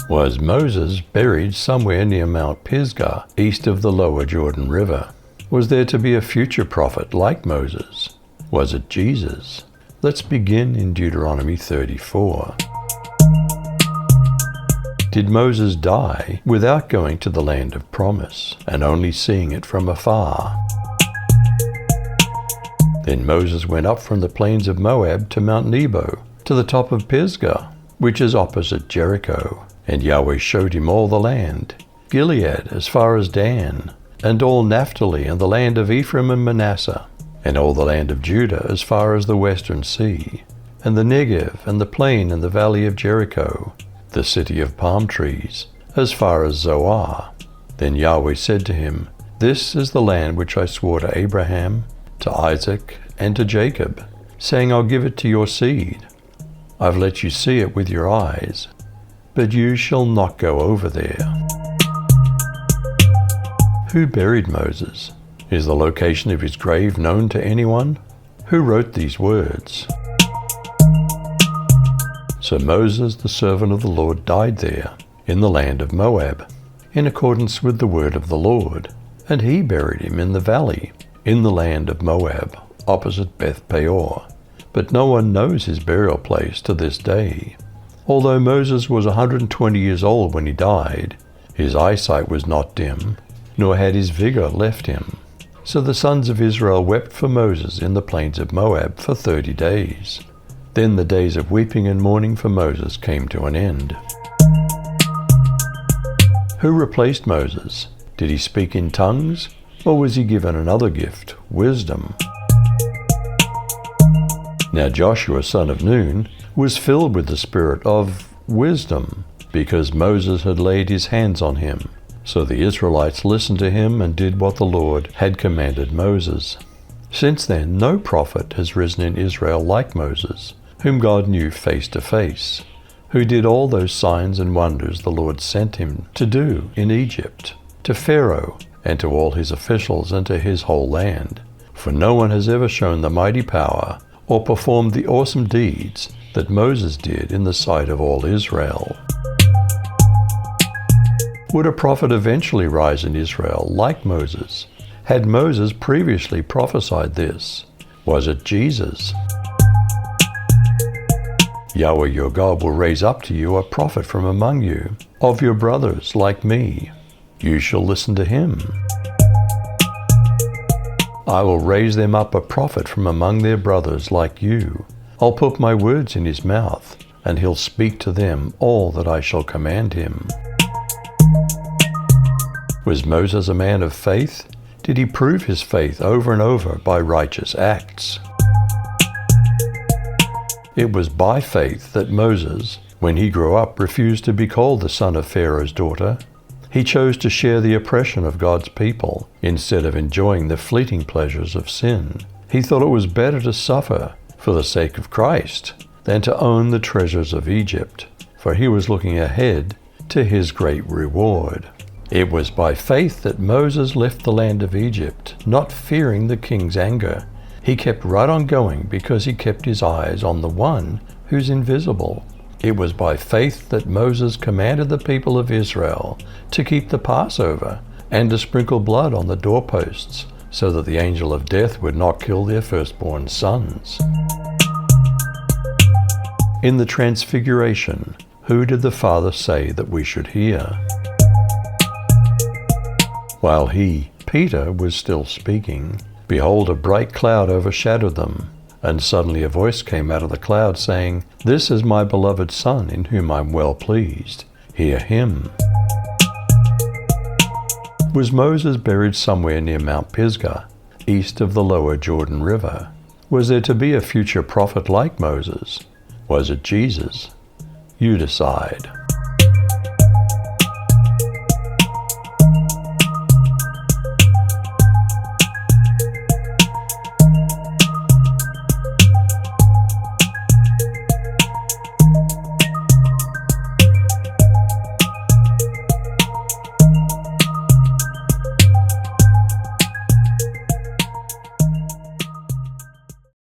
Was Moses buried somewhere near Mount Pisgah, east of the lower Jordan River? Was there to be a future prophet like Moses? Was it Jesus? Let's begin in Deuteronomy 34. Did Moses die without going to the land of promise and only seeing it from afar? Then Moses went up from the plains of Moab to Mount Nebo, to the top of Pisgah, which is opposite Jericho. And Yahweh showed him all the land, Gilead as far as Dan, and all Naphtali and the land of Ephraim and Manasseh, and all the land of Judah as far as the western sea, and the Negev and the plain and the valley of Jericho, the city of palm trees, as far as Zoar. Then Yahweh said to him, This is the land which I swore to Abraham, to Isaac, and to Jacob, saying, I'll give it to your seed. I've let you see it with your eyes, but you shall not go over there. Who buried Moses? Is the location of his grave known to anyone? Who wrote these words? So Moses, the servant of the Lord, died there, in the land of Moab, in accordance with the word of the Lord, and he buried him in the valley, in the land of Moab, opposite Beth Peor. But no one knows his burial place to this day. Although Moses was 120 years old when he died, his eyesight was not dim, nor had his vigor left him. So the sons of Israel wept for Moses in the plains of Moab for 30 days. Then the days of weeping and mourning for Moses came to an end. Who replaced Moses? Did he speak in tongues, or was he given another gift, wisdom? Now Joshua, son of Nun, was filled with the spirit of wisdom, because Moses had laid his hands on him. So the Israelites listened to him and did what the Lord had commanded Moses. Since then, no prophet has risen in Israel like Moses, whom God knew face to face, who did all those signs and wonders the Lord sent him to do in Egypt, to Pharaoh, and to all his officials, and to his whole land. For no one has ever shown the mighty power or performed the awesome deeds that Moses did in the sight of all Israel. Would a prophet eventually rise in Israel like Moses? Had Moses previously prophesied this? Was it Jesus? Yahweh your God will raise up to you a prophet from among you, of your brothers like me. You shall listen to him. I will raise them up a prophet from among their brothers like you. I'll put my words in his mouth, and he'll speak to them all that I shall command him. Was Moses a man of faith? Did he prove his faith over and over by righteous acts? It was by faith that Moses, when he grew up, refused to be called the son of Pharaoh's daughter. He chose to share the oppression of God's people instead of enjoying the fleeting pleasures of sin. He thought it was better to suffer for the sake of Christ than to own the treasures of Egypt, for he was looking ahead to his great reward. It was by faith that Moses left the land of Egypt, not fearing the king's anger. He kept right on going because he kept his eyes on the one who's invisible. It was by faith that Moses commanded the people of Israel to keep the Passover and to sprinkle blood on the doorposts so that the angel of death would not kill their firstborn sons. In the Transfiguration, who did the Father say that we should hear? While he, Peter, was still speaking, behold, a bright cloud overshadowed them, and suddenly a voice came out of the cloud saying, This is my beloved Son, in whom I'm well pleased. Hear him. Was Moses buried somewhere near Mount Pisgah, east of the lower Jordan River? Was there to be a future prophet like Moses? Was it Jesus? You decide.